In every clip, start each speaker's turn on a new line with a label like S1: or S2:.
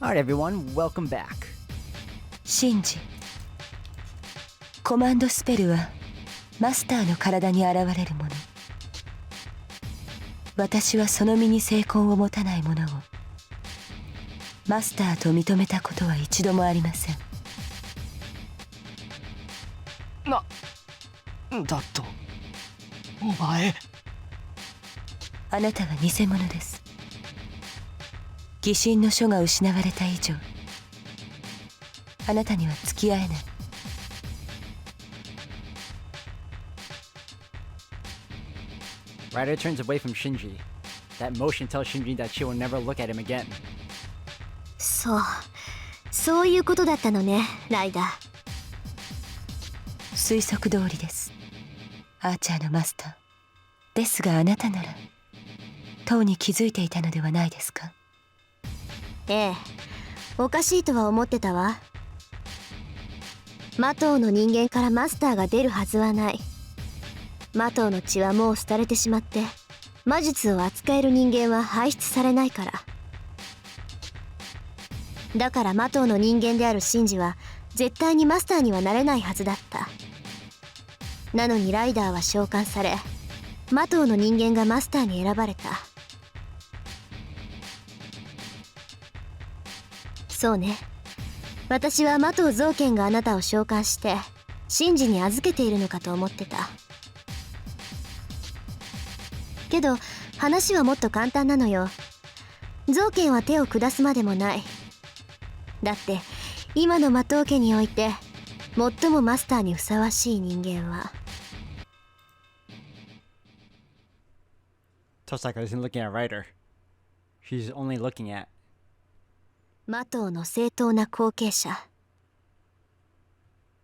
S1: Alright everyone, welcome back.
S2: シンジ、コマンドスペルはマスターの体に現れるもの。私はその身に精魂を持たないものをマスターと認めたことは一度もありません。
S3: だとお前、
S2: あなたは偽物です。疑心の書が失われた以上、あなたには付き合えない。
S1: Ryder turns away from Shinji. That motion tells Shinji that she will never look at him again.
S4: そういうことだったのね、ライダー。
S2: 推測通りです。アーチャーのマスターですが、あなたならとうに気づいていたのではないですか？
S4: ええ、おかしいとは思ってたわ。魔党の人間からマスターが出るはずはない。魔党の血はもう廃れてしまって、魔術を扱える人間は輩出されないから。だから魔党の人間であるシンジは絶対にマスターにはなれないはずだった。なのにライダーは召喚され、魔党の人間がマスターに選ばれた。そうね、私は魔党造剣があなたを召喚してシンジに預けているのかと思ってた。けど話はもっと簡単なのよ。造剣は手を下すまでもない。だって今の魔党家において最もマスターにふさわしい人間は。
S1: Tosaka isn't looking at Ryder. She's only looking at
S4: 魔党の正当な後継者、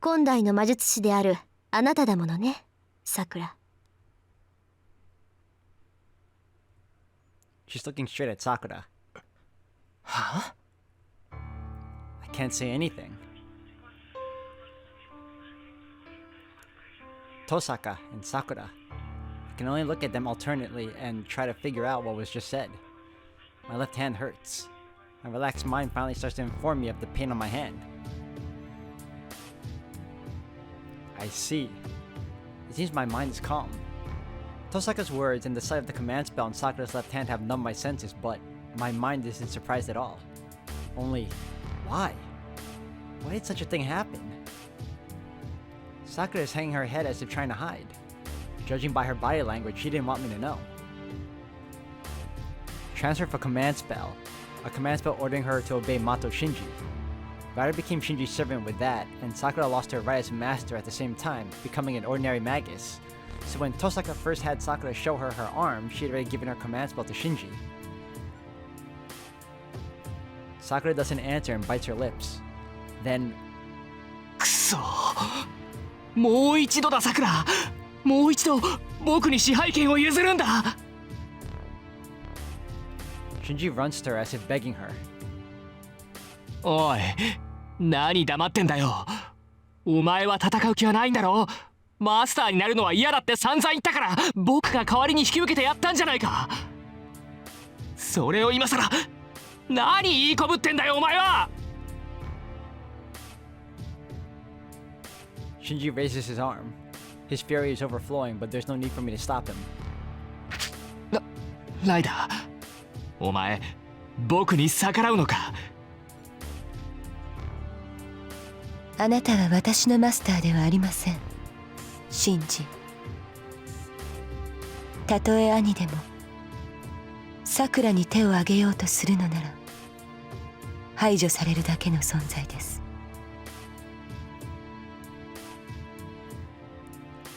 S4: 今代の魔術師であるあなただものね、さくら。
S1: She's looking straight at Sakura.
S3: Huh?
S1: I can't say anything. Tosaka and Sakura. I can only look at them alternately and try to figure out what was just said. My left hand hurts. My relaxed mind finally starts to inform me of the pain on my hand. I see. It seems my mind is calm. Tosaka's words and the sight of the command spell on Sakura's left hand have numbed my senses, but my mind isn't surprised at all. Only, why? Why did such a thing happen? Sakura is hanging her head as if trying to hide. Judging by her body language, she didn't want me to know. Transfer of a command spell. A command spell ordering her to obey Mato Shinji. Ryder became Shinji's servant with that, and Sakura lost her right as master at the same time, becoming an ordinary magus. So when Tosaka first had Sakura show her her arm, she had already given her command spell to Shinji. Sakura doesn't answer and bites her lips. Then...
S3: くそ、もう一度だ、さくら。もう一度僕に支配権を譲るんだ。
S1: Shinji runs to her as if begging her.
S3: おい、何黙ってんだよ。お前は戦う気はないんだろ。マスターになるのは嫌だって散々言ったから、僕が代わりに引き受けてやったんじゃないか。それを今さら何言いこぶってんだよ、お前は。
S1: Shinji raises his arm. His fury is overflowing, but there's no need for me to stop him.
S3: ライダー、お前僕に逆らうのか。
S2: あなたは私のマスターではありません、シンジ。たとえ兄でもさくらに手を挙げようとするのなら排除されるだけの存在です。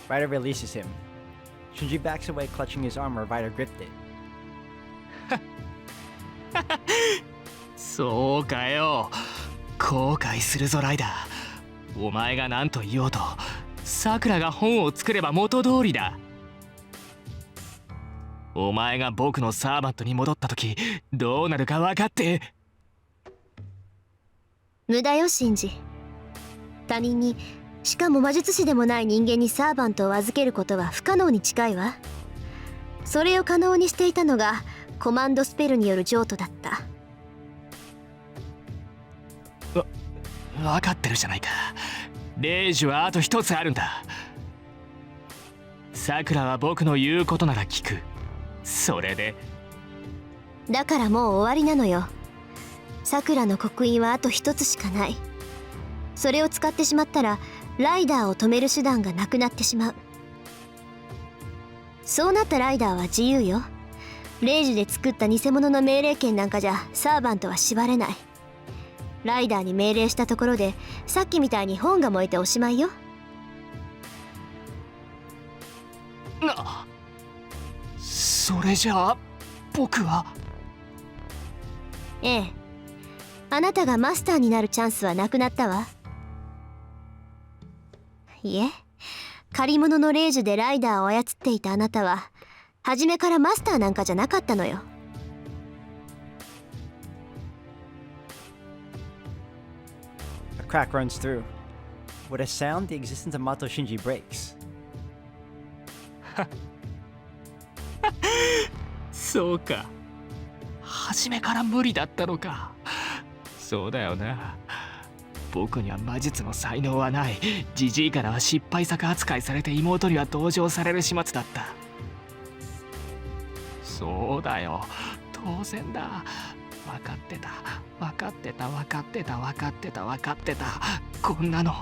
S1: Ryder releases him. Shinji backs away, clutching his arm where Ryder gripped it.
S3: そうかよ。後悔するぞ、ライダー。お前が何と言おうと、さくらが本を作れば元通りだ。お前が僕のサーバントに戻った時どうなるか分かって。
S4: 無駄よ、シンジ。他人に、しかも魔術師でもない人間にサーバントを預けることは不可能に近いわ。それを可能にしていたのがコマンドスペルによる譲渡だった。
S3: 分かってるじゃないか。0時はあと1つあるんだ。さくらは僕の言うことなら聞く。それで
S4: だからもう終わりなのよ。さくらの刻印はあと一つしかない。それを使ってしまったらライダーを止める手段がなくなってしまう。そうなったライダーは自由よ。0時で作った偽物の命令権なんかじゃサーバントは縛れない。ライダーに命令したところでさっきみたいに本が燃えておしまいよ。
S3: それじゃあ僕は。
S4: ええ、あなたがマスターになるチャンスはなくなったわ。いえ、借り物のレイジュでライダーを操っていたあなたは初めからマスターなんかじゃなかったのよ。
S1: A crack runs through. With a sound, the existence of Mato Shinji breaks.
S3: そうか、初めから無理だったのか。そうだよな。僕には魔術の才能はない。ジジイからは失敗作扱いされて妹には同情される始末だった。そうだよ、当然だ。分かってた分かってた分かってた分かってた分かってた。こんなの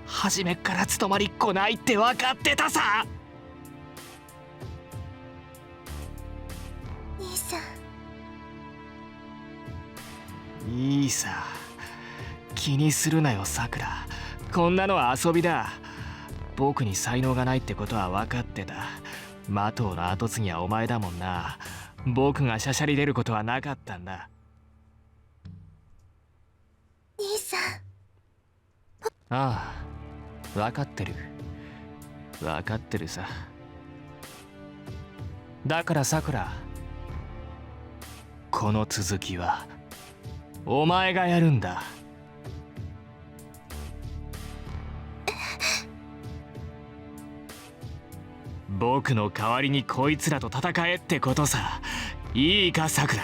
S3: 初めっから務まりっこないって分かってたさ。
S4: 兄さん。
S3: いいさ、気にするなよさくら。こんなのは遊びだ。僕に才能がないってことは分かってた。マトウの跡継ぎはお前だもんな。僕がしゃしゃり出ることはなかったんだ。
S4: 兄さん。
S3: ああ、分かってる分かってるさ。だからさくら、この続きはお前がやるんだ。僕の代わりにこいつらと戦えってことさ。いいかさくら、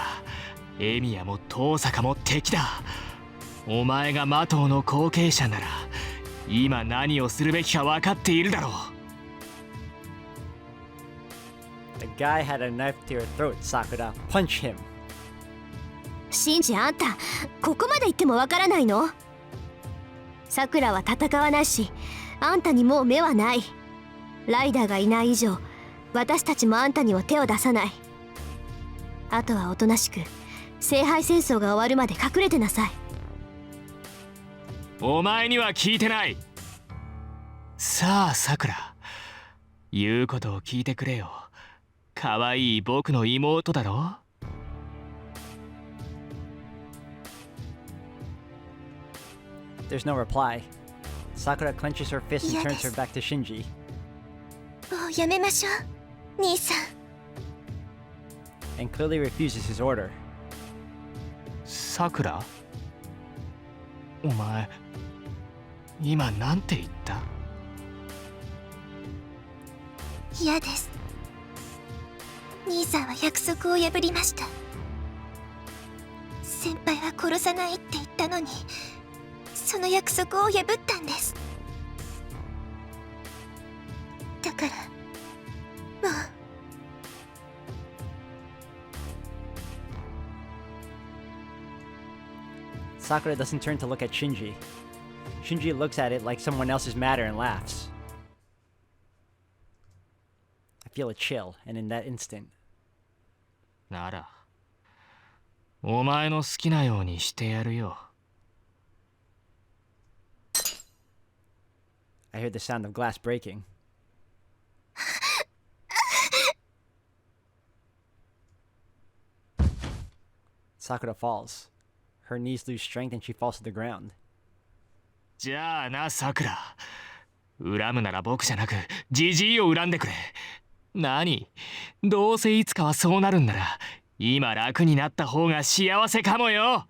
S3: エミヤも遠坂も敵だ。お前がマトウの後継者なら今何をするべきか分かっているだろう。
S1: The guy had a knife to your throat, Sakura. Punch him.
S4: シンジ、あんたここまで言ってもわからないの？さくらは戦わないし、あんたにもう目はない。ライダーがいない以上、私たちもあんたには手を出さない。あとはおとなしく聖杯戦争が終わるまで隠れてなさい。
S3: お前には聞いてない。さあさくら、言うことを聞いてくれよ。かわいい僕の妹だろ。
S1: There's no reply. Sakura clenches her fist and turns her back to Shinji.
S4: もうやめましょう、兄さん。
S1: And clearly refuses his order.
S3: さくら、お前今なんて言った？
S4: 嫌です。兄さんは約束を破りました。先輩は殺さないって言ったのに、その約束を破ったんです。だからもう。
S1: Sakura doesn't turn to look at Shinji. Shinji looks at it like someone else's matter and laughs. I feel a chill, and in that instant,
S3: ならお前の好きなようにしてやるよ。
S1: I hear the sound of glass breaking. Sakura falls. Her knees lose strength and she falls to the ground.
S3: じゃあなさくら、恨むなら僕じゃなくジジイを恨んでくれ。何、どうせいつかはそうなるんなら今楽になった方が幸せかもよ。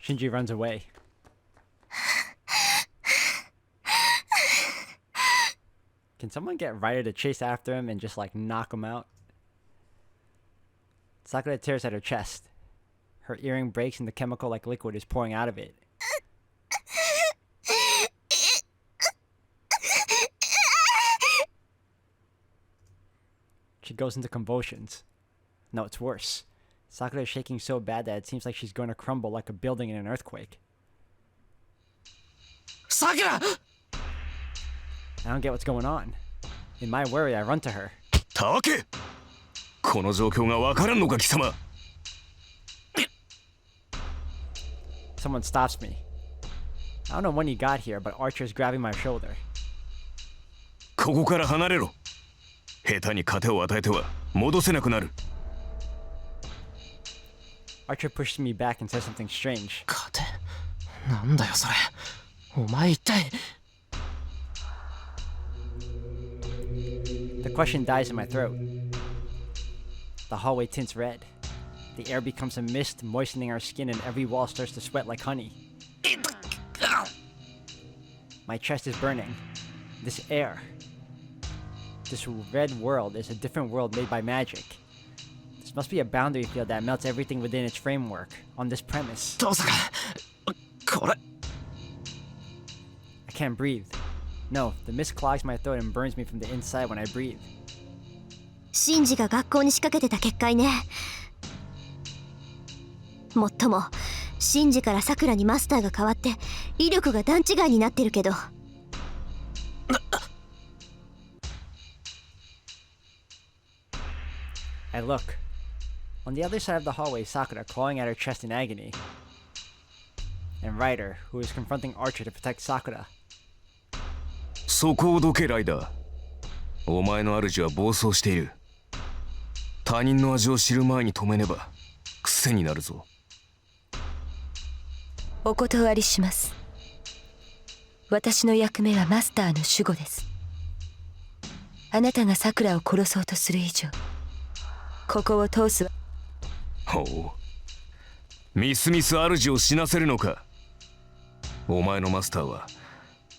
S1: Shinji runs away. Can someone get Ryder to chase after him and just like knock him out? Sakura tears at her chest. Her earring breaks and the chemical like liquid is pouring out of it. She goes into convulsions. No, it's worse. Sakura is shaking so bad that it seems like she's going to crumble like a building in an earthquake.
S3: Sakura!
S1: I don't get what's going on. In my worry, I run to her.
S3: Take! この状況がわからんのか貴様
S1: Someone stops me. I don't know when he got here, but Archer's grabbing my shoulder.
S3: ここから離れろ下手に糧を与えては戻せなくなる
S1: Archer pushes me back and says something strange.
S3: 糧なんだよそれお前一体
S1: The question dies in my throat. The hallway tints red. The air becomes a mist, moistening our skin, and every wall starts to sweat like honey. My chest is burning. This air, this red world is a different world made by magic. This must be a boundary field that melts everything within its framework, on this premise.
S3: どうすかこれ
S1: I can't breathe. No, the mist clogs my throat and burns me from the inside when I breathe.
S4: シンジが学校に仕掛けてた結界ね。もっともシンジからさくらにマスターが変わって威力が段違いになってるけど。
S1: I look. On the other side of the hallway, Sakura clawing at her chest in agony. And Ryder, who is confronting Archer to protect Sakura.
S3: そこをどけライダーお前の主は暴走している他人の味を知る前に止めねば癖になるぞ
S2: お断りします。私の役目はマスターの守護です。あなたがさくらを殺そうとする以上ここを通すわ。
S3: ほうみすみす主を死なせるのかお前のマスターは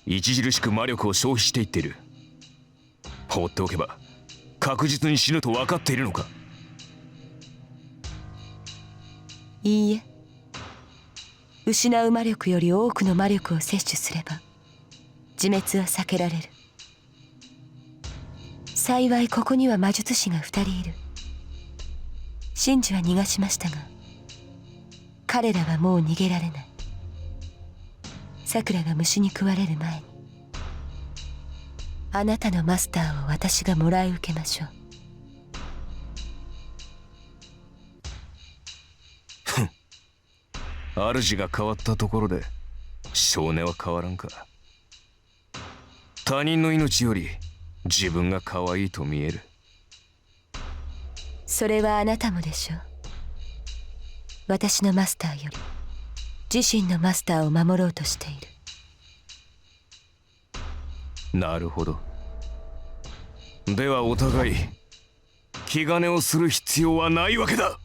S3: 著しく魔力を消費していっている放っておけば確実に死ぬと分かっているのか
S2: いいえ失う魔力より多くの魔力を摂取すれば自滅は避けられる幸いここには魔術師が2人いるシンジは逃がしましたが彼らはもう逃げられないさくらが虫に食われる前にあなたのマスターを私がもらい受けましょう
S3: 主が変わったところで少年は変わらんか他人の命より自分が可愛いと見える
S2: それはあなたもでしょう私のマスターより自身のマスターを守ろうとしている
S3: なるほどではお互い気兼ねをする必要はないわけだ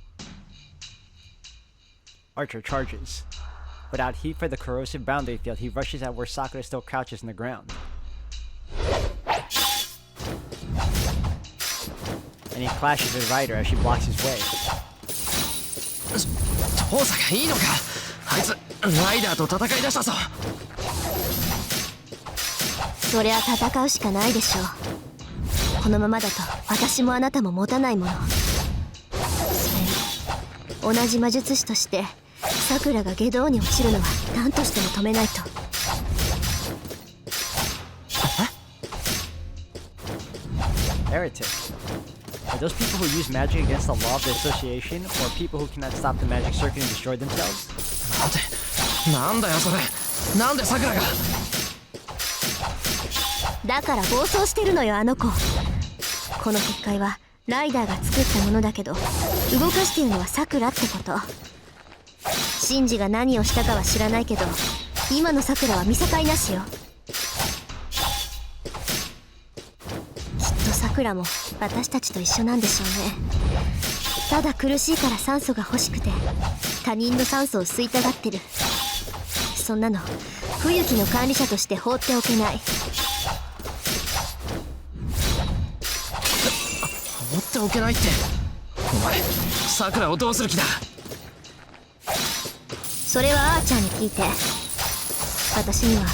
S1: Archer charges. Without heat for the corrosive boundary field, he rushes at where Sakura still crouches in the ground. And he clashes with Ryder as she blocks his way.
S3: 父さんがいいのかあいつライダーと戦い出したぞ
S4: そりゃ戦うしかないでしょうこのままだと私もあなたも持たないものそれに同じ魔術師としてさくらが下道に落ちるのは何としても止めないと
S1: Heretic. Are those people who use magic against the law of the association, or people who cannot stop the magic circuit and destroy themselves?
S3: なんだよそれなんでさくらが
S4: だから暴走してるのよあの子この結界はライダーが作ったものだけど動かしてるのはさくらってことシンジが何をしたかは知らないけど今のさくらは見境なしよきっとさくらも私たちと一緒なんでしょうねただ苦しいから酸素が欲しくて他人の酸素を吸いたがってるそんなの冬木の管理者として放っておけない
S3: 放っておけないってお前さくらをどうする気だ
S4: それはアーチャーに聞いて。私には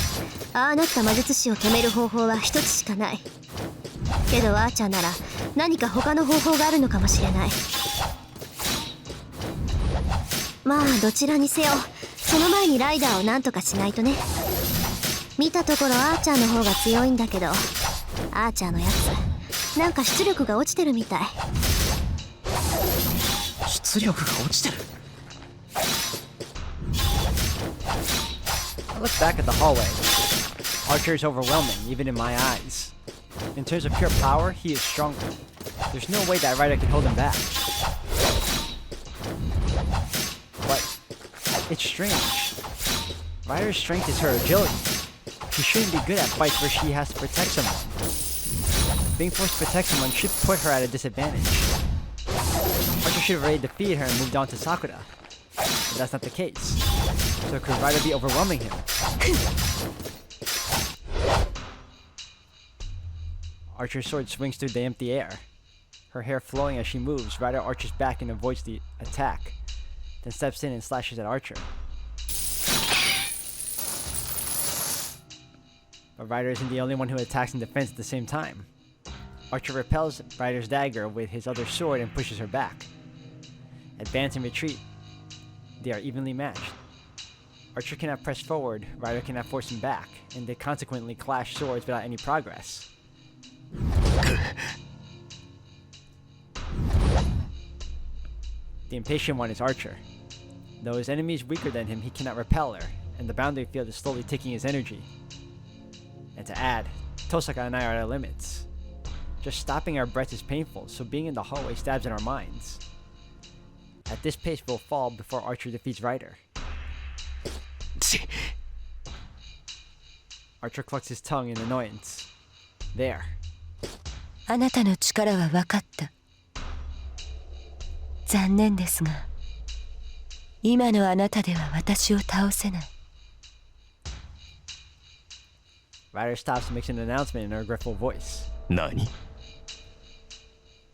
S4: ああなった魔術師を止める方法は一つしかない。けどアーチャーなら何か他の方法があるのかもしれない。まあどちらにせよその前にライダーをなんとかしないとね。見たところアーチャーの方が強いんだけど、アーチャーのやつなんか出力が落ちてるみたい。
S5: 出力が落ちてる。
S1: I look back at the hallway. Archer is overwhelming, even in my eyes. In terms of pure power, he is stronger. There's no way that Ryder can hold him back. But it's strange. Ryder's strength is her agility. She shouldn't be good at fights where she has to protect someone. Being forced to protect someone should put her at a disadvantage. Archer should have already defeated her and moved on to Sakura. But that's not the case. So could Ryder be overwhelming him? Archer's sword swings through the empty air. Her hair flowing as she moves, Ryder arches back and avoids the attack, then steps in and slashes at Archer. But Ryder isn't the only one who attacks and defends at the same time. Archer repels Ryder's dagger with his other sword and pushes her back. Advance and retreat, they are evenly matched. Archer cannot press forward, Ryder cannot force him back, and they consequently clash swords without any progress. The impatient one is Archer. Though his enemy is weaker than him, he cannot repel her, and the boundary field is slowly taking his energy. And to add, Tosaka and I are at our limits. Just stopping our breath is painful, so being in the hallway stabs in our minds. At this pace, we'll fall before Archer defeats Ryder. Archer clucks his tongue in annoyance. There.
S2: あなたの力は分かった。残念ですが、今のあなたでは私を倒せない。
S1: Ryder stops and makes an announcement in her regretful voice.
S3: 何？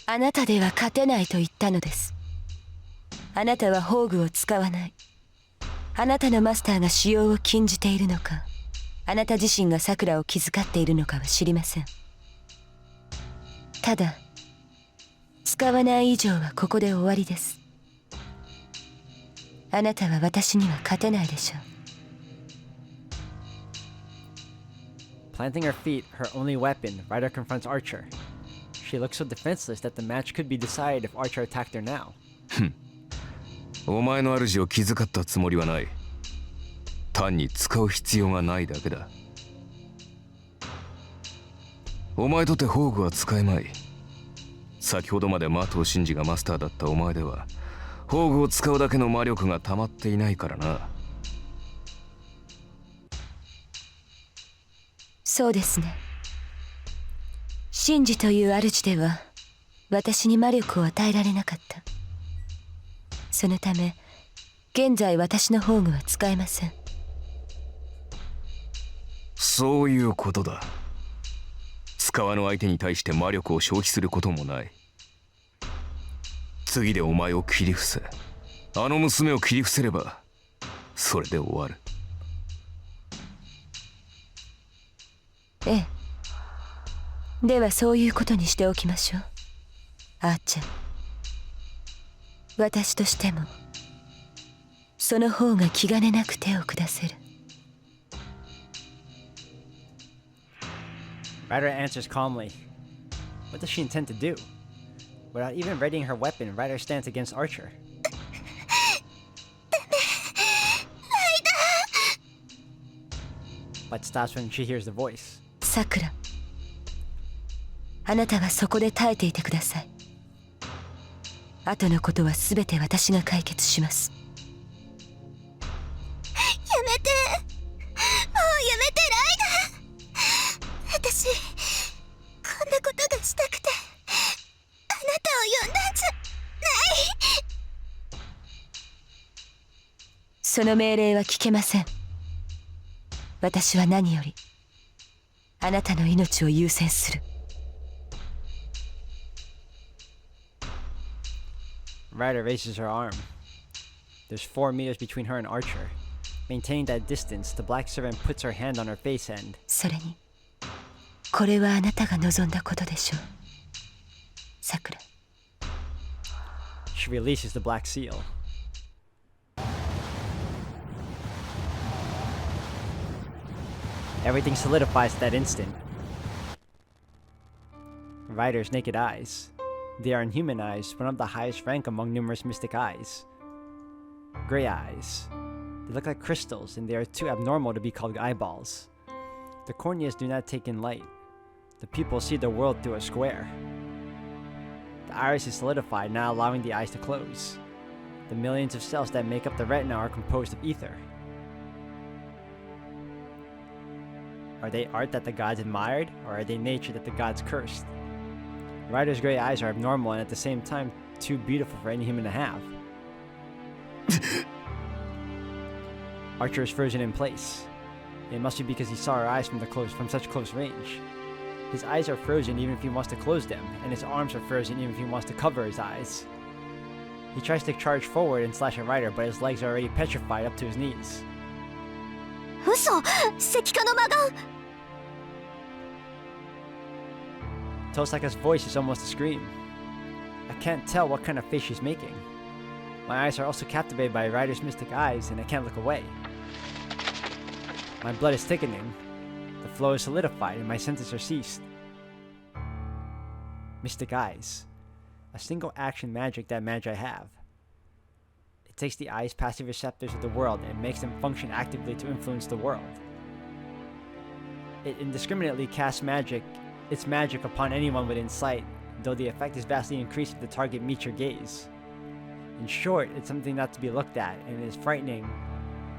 S2: あなたでは勝てないと言ったのです。あなたは宝具を使わない。あなたのマスターが使用を禁じているのか、あなた自身がさくらを気遣っているのかは知りません。ただ、使わない以上はここで終わりです。あなたは私には勝てないでしょう。
S1: Planting her feet, her only weapon, Ryder confronts Archer. She looks so defenseless that the match could be decided if Archer attacked her now.
S6: お前の主を気遣ったつもりはない。単に使う必要がないだけだ。お前とて宝具は使えまい。先ほどまで麻藤真司がマスターだったお前では宝具を使うだけの魔力が溜まっていないからな。
S2: そうですね。真司という主では私に魔力を与えられなかった。そのため現在私の宝具は使えません。
S6: そういうことだ。使わぬ相手に対して魔力を消費することもない。次でお前を切り伏せ、あの娘を切り伏せればそれで終わる。
S2: ええ。ではそういうことにしておきましょう。あーちゃん。私としてもその方が気兼ねなく手を下せる。
S1: Ryder answers calmly. What does she intend to do? Without even readying her weapon, Ryder stands against Archer. But stops when she hears the voice.
S2: さくら、あなたはそこで耐えていてください。後のことはすべて私が解決します。
S4: やめて、もうやめてライダー。私こんなことがしたくてあなたを呼んだんじゃない。
S2: その命令は聞けません。私は何よりあなたの命を優先する。
S1: Ryder raises her arm. There's 4 meters between her and Archer. Maintaining that distance, the black servant puts her hand on her face and...
S2: それにこれはあなたが望んだことでしょうさくら
S1: She releases the black seal. Everything solidifies at that instant. Ryder's naked eyes. They are inhuman eyes, one of the highest rank among numerous mystic eyes. Gray eyes. They look like crystals, and they are too abnormal to be called eyeballs. The corneas do not take in light. The pupils see the world through a square. The iris is solidified, not allowing the eyes to close. The millions of cells that make up the retina are composed of ether. Are they art that the gods admired, or are they nature that the gods cursed? Ryder's gray eyes are abnormal and at the same time too beautiful for any human to have. Archer is frozen in place. It must be because he saw her eyes from such close range. His eyes are frozen even if he wants to close them, and his arms are frozen even if he wants to cover his eyes. He tries to charge forward and slash at Ryder, but his legs are already petrified up to his knees.
S4: 嘘石化の魔眼
S1: Tosaka's voice is almost a scream. I can't tell what kind of face she's making. My eyes are also captivated by Ryder's mystic eyes, and I can't look away. My blood is thickening. The flow is solidified, and my senses are ceased. Mystic eyes. A single action magic that Magi have. It takes the eyes' passive receptors of the world and makes them function actively to influence the world. It indiscriminately casts its magic upon anyone within sight, though the effect is vastly increased if the target meets your gaze. In short, it's something not to be looked at, and it is frightening,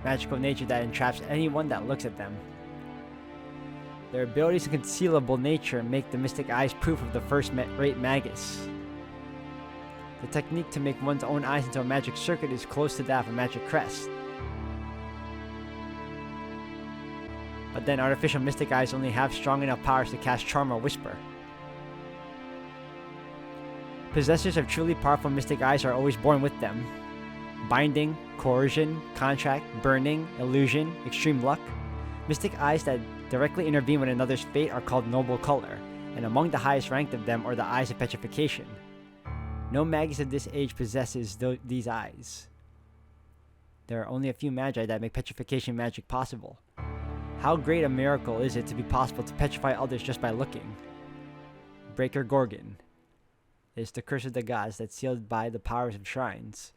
S1: magical nature that entraps anyone that looks at them. Their abilities and concealable nature make the mystic eyes proof of the first-rate magus. The technique to make one's own eyes into a magic circuit is close to that of a magic crest. But then artificial mystic eyes only have strong enough powers to cast charm or whisper. Possessors of truly powerful mystic eyes are always born with them. Binding, coercion, contract, burning, illusion, extreme luck. Mystic eyes that directly intervene with another's fate are called noble color, and among the highest ranked of them are the eyes of petrification. No magus of this age possesses these eyes. There are only a few magi that make petrification magic possible. How great a miracle is it to be possible to petrify others just by looking? Breaker Gorgon. It is the curse of the gods that's sealed by the powers of shrines.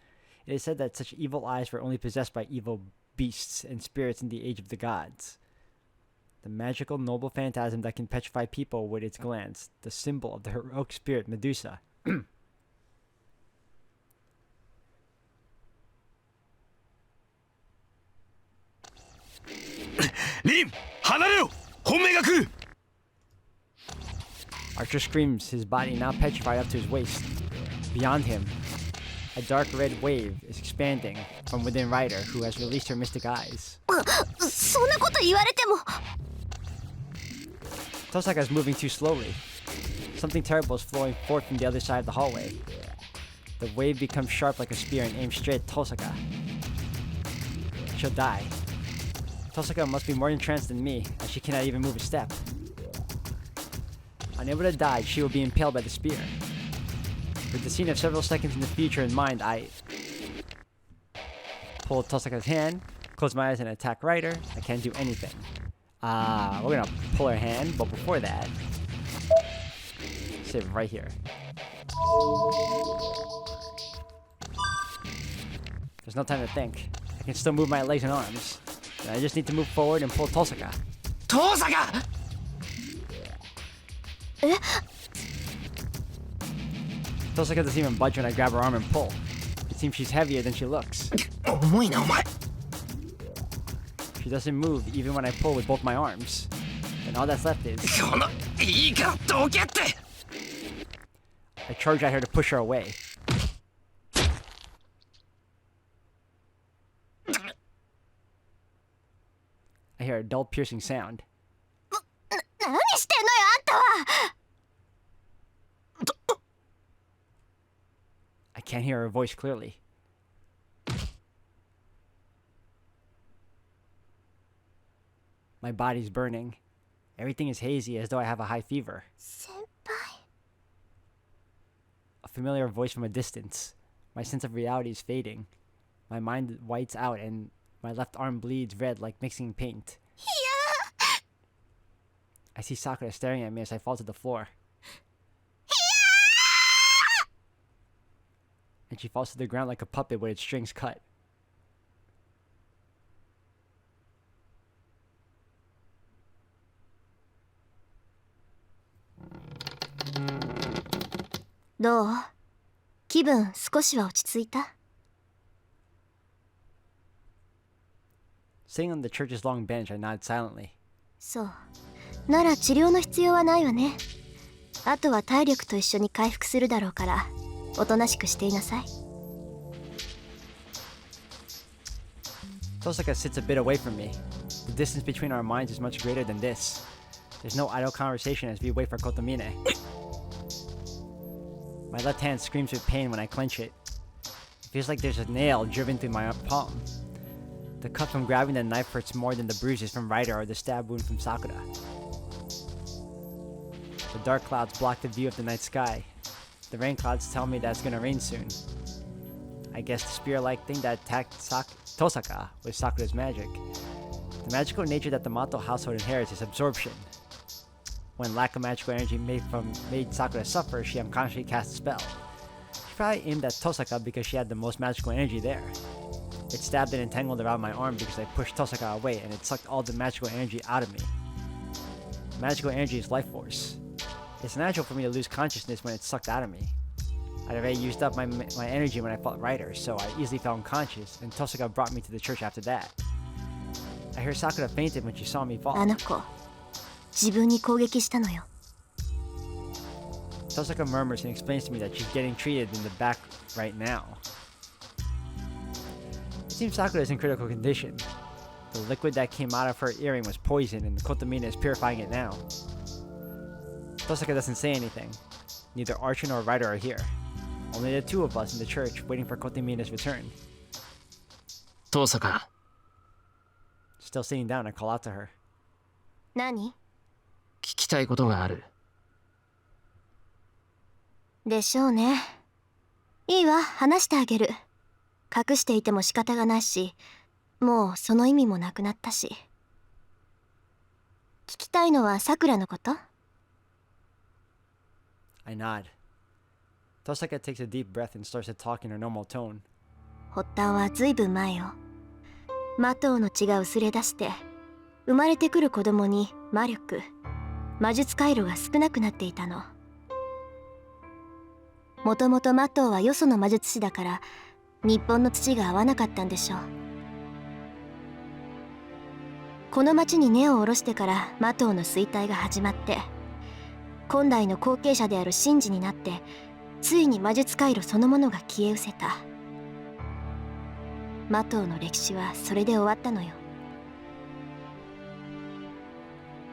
S1: It is said that such evil eyes were only possessed by evil beasts and spirits in the age of the gods. The magical noble phantasm that can petrify people with its glance, the symbol of the heroic spirit Medusa.
S6: Lim! 離れろ! 本命が来る!
S1: Archer screams, his body now petrified up to his waist. Beyond him, a dark red wave is expanding from within Ryder, who has released her mystic eyes.
S4: そんなこと言われても
S1: Tosaka is moving too slowly. Something terrible is flowing forth from the other side of the hallway. The wave becomes sharp like a spear and aims straight at Tosaka. She'll die. Tosaka must be more entranced than me, as she cannot even move a step. Unable to die, she will be impaled by the spear. With the scene of several seconds in the future in mind, I pull Tosaka's hand, close my eyes and attack Ryder. I can't do anything. We're gonna pull her hand, but before that, save right here. There's no time to think. I can still move my legs and arms. And I just need to move forward and pull Tosaka.
S5: 遠坂
S1: Tosaka doesn't even budge when I grab her arm and pull. It seems she's heavier than she looks.
S5: 重いなお前
S1: She doesn't move even when I pull with both my arms. And all that's left is
S5: このいいからどけって
S1: I charge at her to push her away. I hear a dull piercing sound.
S4: 何してんのよあんたは
S1: I can't hear her voice clearly. My body's burning. Everything is hazy as though I have a high fever.
S4: 先輩。
S1: A familiar voice from a distance. My sense of reality is fading. My mind whites out and my left arm bleeds red like mixing paint. I see Sakura staring at me as I fall to the floor. And she falls to the ground like a puppet with its strings cut.
S4: どう？気分少しは落ち着いた？
S1: Sitting on the church's long bench, I nod silently.
S4: そう。なら治療の必要はないわね。あとは体力と一緒に回復するだろうから、おとなしくしていなさい。
S1: Tosaka sits a bit away from me. The distance between our minds is much greater than this. There's no idle conversation as we wait for Kotomine. My left hand screams with pain when I clench it. It feels like there's a nail driven through my palm. The cut from grabbing the knife hurts more than the bruises from Ryder or the stab wound from Sakura. The dark clouds block the view of the night sky. The rain clouds tell me that it's gonna rain soon. I guess the spear-like thing that attacked Tosaka was Sakura's magic. The magical nature that the Mato household inherits is absorption. When lack of magical energy made Sakura suffer, she unconsciously cast a spell. She probably aimed at Tosaka because she had the most magical energy there. It stabbed and entangled around my arm because I pushed Tosaka away and it sucked all the magical energy out of me. Magical energy is life force. It's natural for me to lose consciousness when it's sucked out of me. I'd already used up my energy when I fought Ryder, so I easily fell unconscious, and Tosaka brought me to the church after that. I heard Sakura fainted when she saw me fall.
S4: あの子、自分に攻撃したのよ。
S1: Tosaka murmurs and explains to me that she's getting treated in the back right now. It seems Sakura is in critical condition. The liquid that came out of her earring was poison, and Kotomina is purifying it now. Tosaka doesn't say anything. Neither Archer nor Ryder are here. Only the two of us in the church waiting for Kotomina's return.
S3: 遠坂
S1: Still sitting down, I call out to her.
S4: 何？
S3: 聞きたいことがある。
S4: でしょうね。いいわ、話してあげる。隠していても仕方がないし、もうその意味もなくなったし。聞きたいのはさくらのこと？
S1: I nod. Tosaka takes a deep breath and starts to talk in her normal tone.
S4: 発端はずいぶん前よ。マトウの血が薄れ出して、生まれてくる子供に魔力、魔術回路が少なくなっていたの。もともとマトウはよその魔術師だから、日本の土が合わなかったんでしょう。この町に根を下ろしてからマトウの衰退が始まって、今代の後継者である神事になって、ついに魔術回路そのものが消え失せた。マトウの歴史はそれで終わったのよ。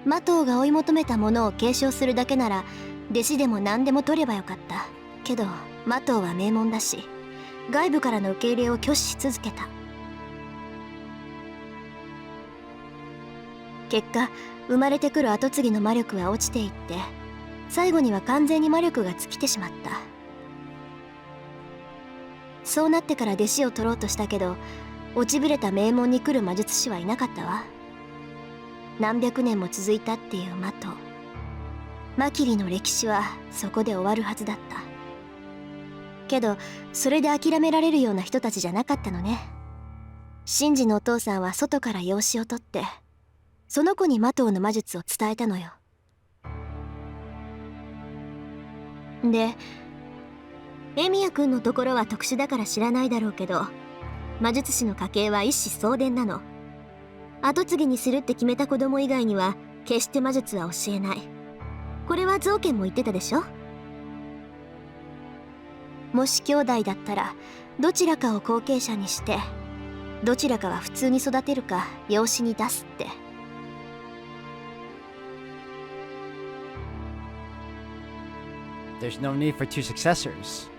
S4: マトウが追い求めたものを継承するだけなら弟子でも何でも取ればよかった。けどマトウは名門だし、外部からの受け入れを拒否し続けた。結果、生まれてくる跡継ぎの魔力は落ちていって、最後には完全に魔力が尽きてしまった。そうなってから弟子を取ろうとしたけど、落ちぶれた名門に来る魔術師はいなかったわ。何百年も続いたっていうマトウ、マキリの歴史はそこで終わるはずだった。けどそれで諦められるような人たちじゃなかったのね。シンジのお父さんは外から養子を取って、その子にマトウの魔術を伝えたのよ。で、エミヤ君のところは特殊だから知らないだろうけど、魔術師の家系は一子相伝なの。跡継ぎにするって決めた子供以外には決して魔術は教えない。これはゾウケンも言ってたでしょ。もし兄弟だったらどちらかを後継者にして、どちらかは普通に育てるか養子に出すって。
S1: There's no need for two successors.